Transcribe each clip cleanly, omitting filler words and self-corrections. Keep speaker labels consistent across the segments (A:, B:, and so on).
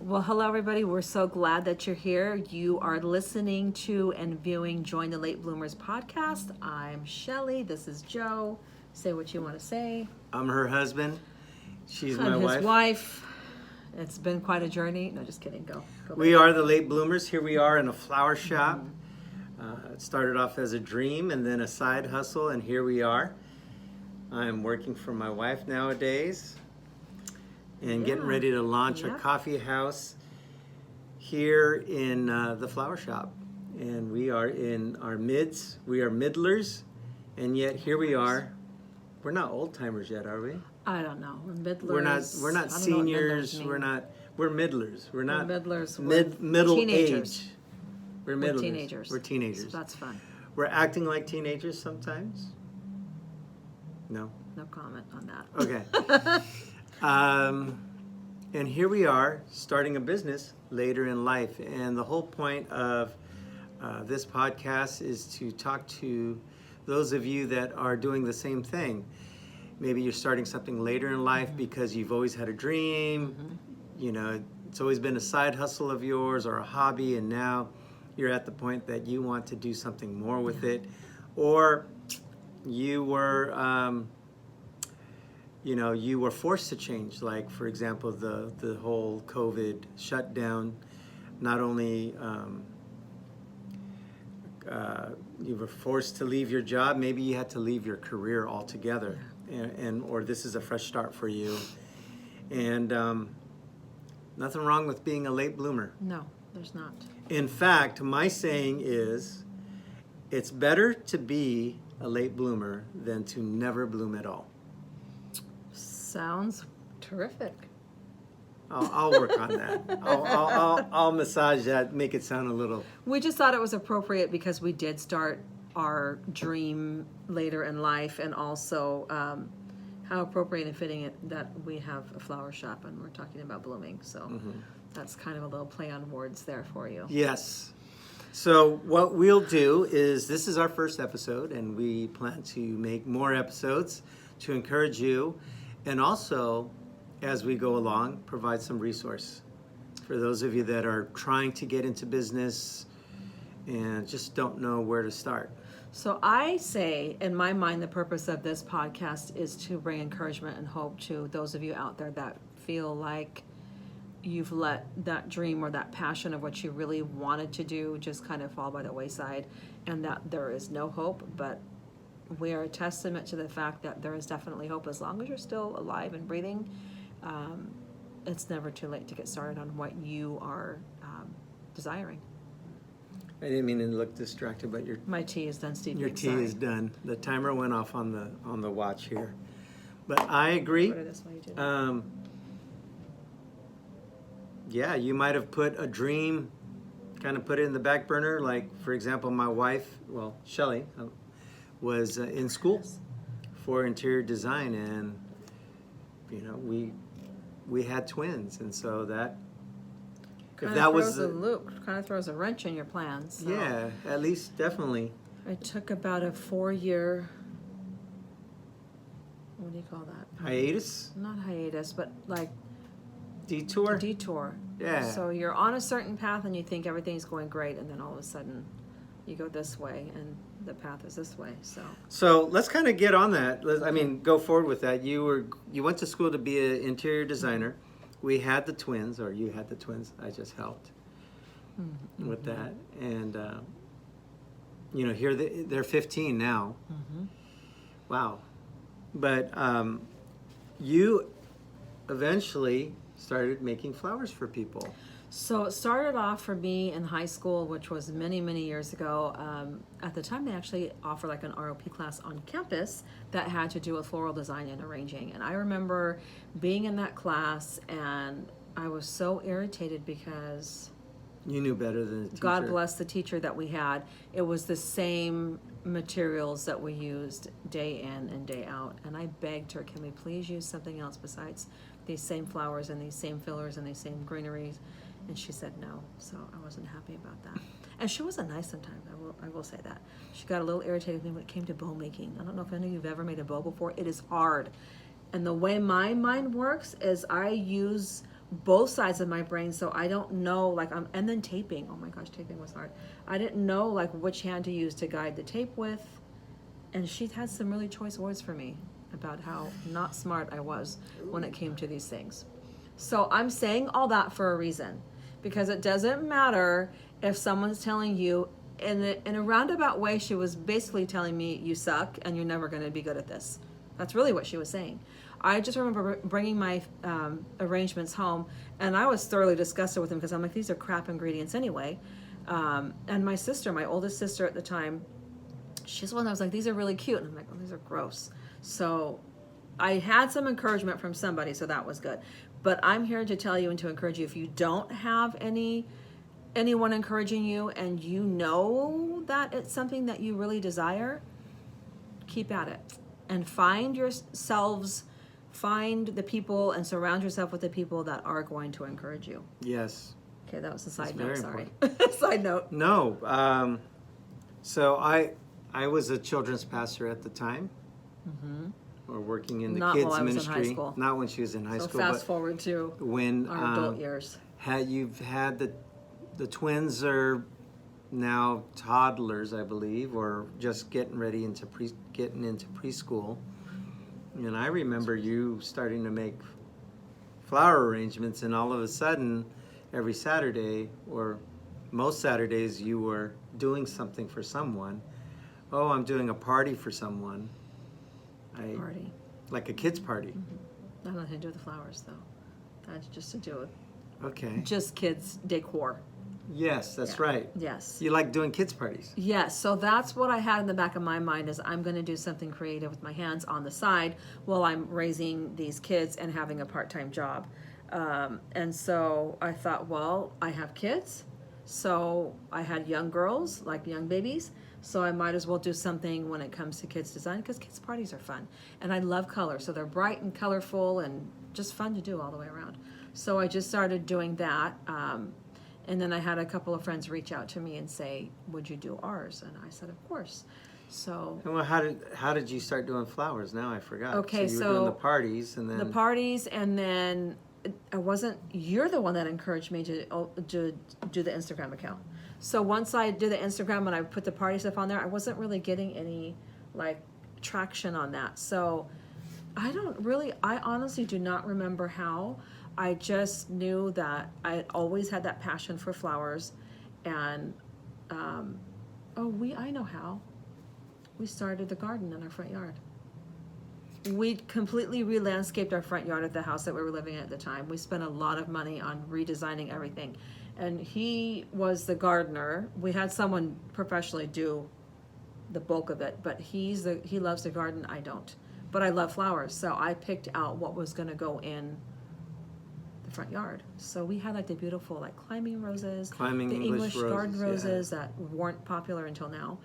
A: Well, hello, everybody. We're so glad that you're here. You are listening to and viewing Join the Late Bloomers podcast. I'm Shelly. This is Joe. Say what you want to say.
B: I'm her husband. She's my
A: I'm his
B: wife.
A: wife. It's been quite a journey. No, just kidding. Go
B: We are the Late Bloomers. Here we are in a flower shop. It started off as a dream and then a side hustle, and here we are. I'm working for my wife nowadays and getting ready to launch a coffee house here in the flower shop. And we are in our mids. We are middlers, and yet here we are. We're not old timers yet, are we?
A: I don't know. Middlers.
B: We're not seniors. We're middlers. We're not
A: middlers.
B: middle
A: teenagers.
B: age. We're middlers.
A: Teenagers.
B: We're teenagers.
A: So that's fun.
B: We're acting like teenagers sometimes. No.
A: No comment on that.
B: Okay. And here we are starting a business later in life, and the whole point of this podcast is to talk to those of you that are doing the same thing. Maybe you're starting something later in life because you've always had a dream. You know, it's always been a side hustle of yours or a hobby, and now you're at the point that you want to do something more with it. Or you were, you were forced to change. Like, for example, the whole COVID shutdown. Not only you were forced to leave your job, maybe you had to leave your career altogether. Or this is a fresh start for you. And nothing wrong with being a late bloomer.
A: No, there's not.
B: In fact, my saying is, it's better to be a late bloomer than to never bloom at all.
A: Sounds terrific.
B: I'll work on that. I'll massage that, make it sound a little...
A: We just thought it was appropriate because we did start our dream later in life, and also how appropriate and fitting it that we have a flower shop and we're talking about blooming. So that's kind of a little play on words there for you.
B: Yes. So what we'll do is, this is our first episode, and we plan to make more episodes to encourage you, and also, as we go along, provide some resource for those of you that are trying to get into business and just don't know where to start.
A: So I say, in my mind, the purpose of this podcast is to bring encouragement and hope to those of you out there that feel like you've let that dream or that passion of what you really wanted to do just kind of fall by the wayside, and that there is no hope. But we are a testament to the fact that there is definitely hope as long as you're still alive and breathing. It's never too late to get started on what you are desiring.
B: I didn't mean to look distracted, but
A: My tea is done, Steve.
B: Your tea is done. The timer went off on the watch here. But I agree. Yeah, you might have put a dream, kind of put it in the back burner. Like, for example, my wife, Shelly, was in school for interior design, and we had twins, and so that
A: kind of throws a wrench in your plans. So.
B: Yeah, at least definitely.
A: I took about a 4-year. What do you call that?
B: Hiatus?
A: Not hiatus, but like
B: detour. Yeah.
A: So you're on a certain path and you think everything's going great, and then all of a sudden you go this way and the path is this way. So
B: let's kind of get on that. Go forward with that. You went to school to be an interior designer. We had the twins, or you had the twins. I just helped with that. And, here they're 15 now. Wow. But you eventually started making flowers for people.
A: So it started off for me in high school, which was many, many years ago. At the time, they actually offered like an ROP class on campus that had to do with floral design and arranging. And I remember being in that class, and I was so irritated because...
B: You knew better than the teacher.
A: God bless the teacher that we had. It was the same materials that we used day in and day out. And I begged her, can we please use something else besides these same flowers and these same fillers and these same greeneries? And she said no, so I wasn't happy about that. And she wasn't nice sometimes, I will say that. She got a little irritated when it came to bow making. I don't know if any of you have ever made a bow before. It is hard. And the way my mind works is I use both sides of my brain, so I don't know, like, and then taping. Oh my gosh, taping was hard. I didn't know, like, which hand to use to guide the tape with. And she had some really choice words for me about how not smart I was when it came to these things. So I'm saying all that for a reason, because it doesn't matter if someone's telling you in a roundabout way. She was basically telling me, you suck and you're never going to be good at this. That's really what she was saying. I just remember bringing my arrangements home, and I was thoroughly disgusted with them because I'm like, these are crap ingredients anyway. And my sister, my oldest sister at the time, she's the one that was like, these are really cute. And I'm like, oh, these are gross. So I had some encouragement from somebody, so that was good. But I'm here to tell you and to encourage you, if you don't have anyone encouraging you and you know that it's something that you really desire, keep at it. And find the people and surround yourself with the people that are going to encourage you.
B: Yes.
A: Okay, that was a side
B: That's
A: note,
B: very
A: sorry. Side note.
B: No. So I was a children's pastor at the time. Or working in the
A: Not
B: kids
A: while I was in
B: ministry.
A: high school.
B: Not when she was in high
A: So
B: school.
A: fast
B: but
A: forward to
B: when
A: our adult years.
B: you've had the twins are now toddlers, I believe, or just getting into preschool. And I remember you starting to make flower arrangements, and all of a sudden, every Saturday or most Saturdays, you were doing something for someone. Oh, I'm doing a party for someone.
A: Party.
B: Like a kid's party.
A: Not nothing to do with the flowers, though. That's just to do with
B: Okay.
A: just kids' decor.
B: Yes, that's
A: Yeah.
B: right.
A: Yes.
B: You like doing kids' parties.
A: Yes, so that's what I had in the back of my mind, is I'm going to do something creative with my hands on the side while I'm raising these kids and having a part-time job. And so I thought, well, I have kids, so I had young girls, like young babies, so I might as well do something when it comes to kids design, because kids parties are fun. And I love color, so they're bright and colorful and just fun to do all the way around. So I just started doing that. And then I had a couple of friends reach out to me and say, would you do ours? And I said, of course. So
B: Well, how did you start doing flowers? Now I forgot.
A: Okay,
B: so you were doing
A: so
B: the parties, and then
A: the parties, and then you're the one that encouraged me to do the Instagram account. So once I did the Instagram and I put the party stuff on there, I wasn't really getting any like traction on that. So I honestly do not remember how. I just knew that I always had that passion for flowers, and I know how. We started the garden in our front yard. We completely re-landscaped our front yard at the house that we were living in at the time. We spent a lot of money on redesigning everything, and he was the gardener. We had someone professionally do the bulk of it, but he loves the garden. I don't, but I love flowers, so I picked out what was going to go in the front yard. So we had like the beautiful like climbing roses, the English
B: roses,
A: garden roses that weren't popular until now.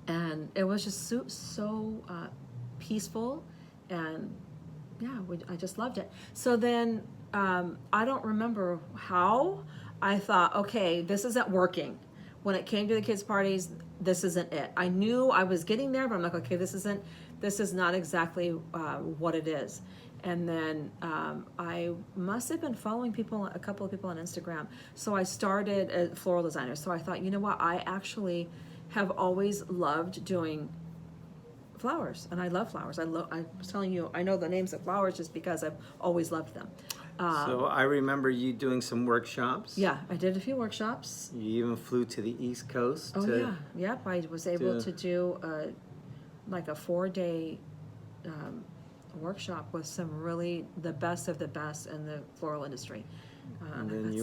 A: And it was just so peaceful, and yeah, I just loved it. So then I don't remember how I thought, okay, this isn't working. When it came to the kids' parties, this isn't it. I knew I was getting there, but I'm like, okay, this is not exactly what it is. And then I must have been following a couple of people on Instagram. So I started a floral designer. So I thought, you know what, I actually have always loved doing flowers, and I love flowers. I was telling you, I know the names of flowers just because I've always loved them.
B: So I remember you doing some workshops.
A: Yeah, I did a few workshops.
B: You even flew to the East Coast.
A: Oh yeah, yep. I was able to do like a 4-day workshop with some really the best of the best in the floral industry.
B: And then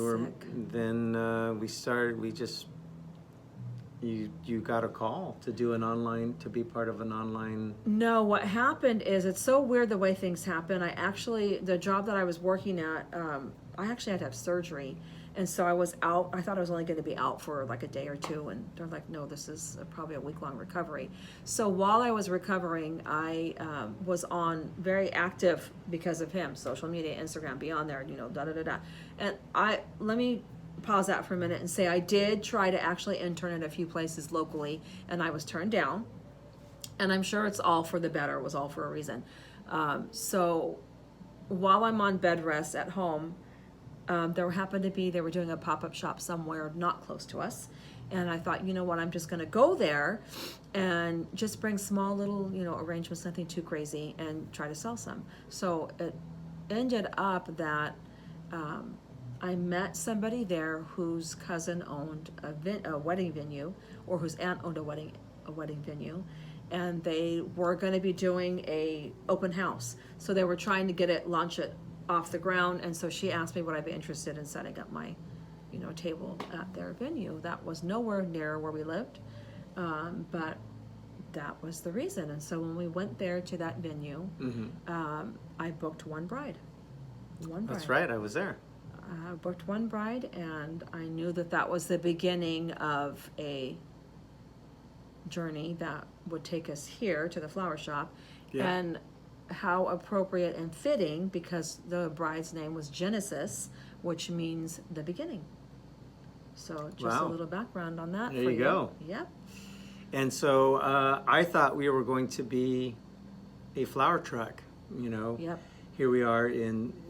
B: you got a call to do to be part of an online.
A: No, what happened is, it's so weird the way things happen. The job that I was working at, I actually had to have surgery. And so I was out. I thought I was only going to be out for like a day or two. And they're like, no, this is probably a week-long recovery. So while I was recovering, I was on very active because of him. Social media, Instagram, be on there, da-da-da-da. And let me pause that for a minute and say I did try to actually intern at a few places locally, and I was turned down. And I'm sure it's all for the better. It was all for a reason. So while I'm on bed rest at home, they were doing a pop-up shop somewhere not close to us. And I thought, you know what, I'm just going to go there and just bring small little, arrangements, nothing too crazy, and try to sell some. So it ended up that I met somebody there whose cousin owned a wedding venue, or whose aunt owned a wedding venue, and they were going to be doing a open house. So they were trying to launch it off the ground, and so she asked me would I be interested in setting up my table at their venue. That was nowhere near where we lived, but that was the reason. And so when we went there to that venue, I booked one bride.
B: That's right, I was there.
A: I booked one bride, and I knew that was the beginning of a journey that would take us here to the flower shop.
B: Yeah.
A: And how appropriate and fitting, because the bride's name was Genesis, which means the beginning. So just a
B: Wow.
A: little background on that.
B: There
A: for
B: you go.
A: Yep.
B: And so I thought we were going to be a flower truck,
A: Yep.
B: Here we are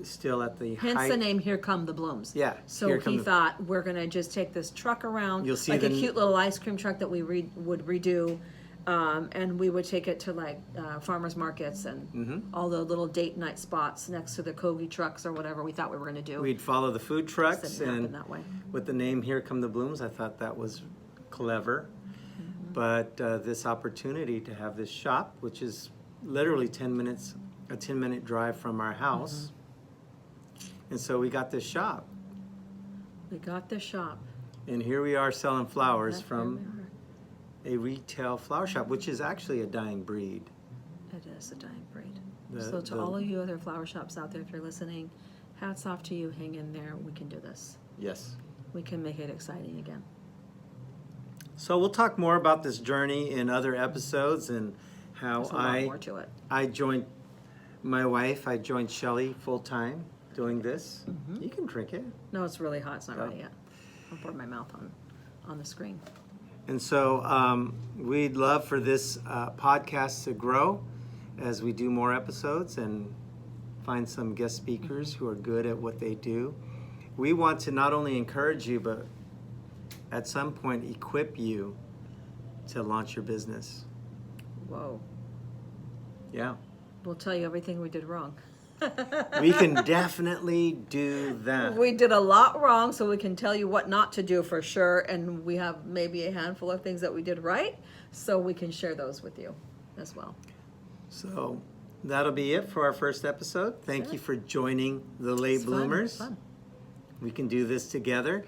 B: still at the
A: Hence
B: height.
A: the name Here Come the Blooms.
B: Yeah.
A: So
B: Here Come
A: he
B: the-
A: thought we're gonna just take this truck around,
B: You'll see
A: like a
B: the-
A: cute little ice cream truck that we would redo, and we would take it to farmers markets and all the little date night spots next to the Kogi trucks or whatever we thought we were gonna do.
B: We'd follow the food trucks,
A: Just didn't happen
B: and
A: that way.
B: with the name Here Come the Blooms, I thought that was clever. But this opportunity to have this shop, which is literally 10 minutes, a 10-minute drive from our house. And so we got this shop.
A: We got the shop.
B: And here we are selling flowers
A: Here
B: from a retail flower shop, which is actually a dying breed.
A: It is a dying breed.
B: The-
A: So to
B: the-
A: all of you other flower shops out there, if you're listening, hats off to you. Hang in there. We can do this.
B: Yes.
A: We can make it exciting again.
B: So we'll talk more about this journey in other episodes and how
A: There's a lot more to it.
B: I joined my wife, I joined Shelly full-time doing this. You can drink it.
A: No, it's really hot. It's not
B: Oh.
A: ready yet. I'll pour my mouth on the screen.
B: And so we'd love for this podcast to grow as we do more episodes and find some guest speakers who are good at what they do. We want to not only encourage you, but at some point equip you to launch your business.
A: Whoa.
B: Yeah.
A: We'll tell you everything we did wrong.
B: We can definitely do that.
A: We did a lot wrong, so we can tell you what not to do for sure. And we have maybe a handful of things that we did right, so we can share those with you as well.
B: So that'll be it for our first episode. Thank you for joining the Late
A: It's fun,
B: Bloomers.
A: it's fun.
B: We can do this together.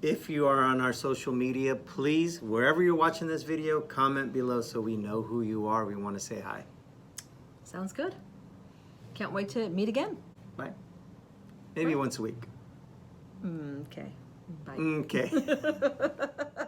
B: If you are on our social media, please, wherever you're watching this video, comment below so we know who you are. We want to say hi.
A: Sounds good. Can't wait to meet again.
B: Bye. Maybe
A: Bye.
B: once a week.
A: Okay. Bye.
B: Okay.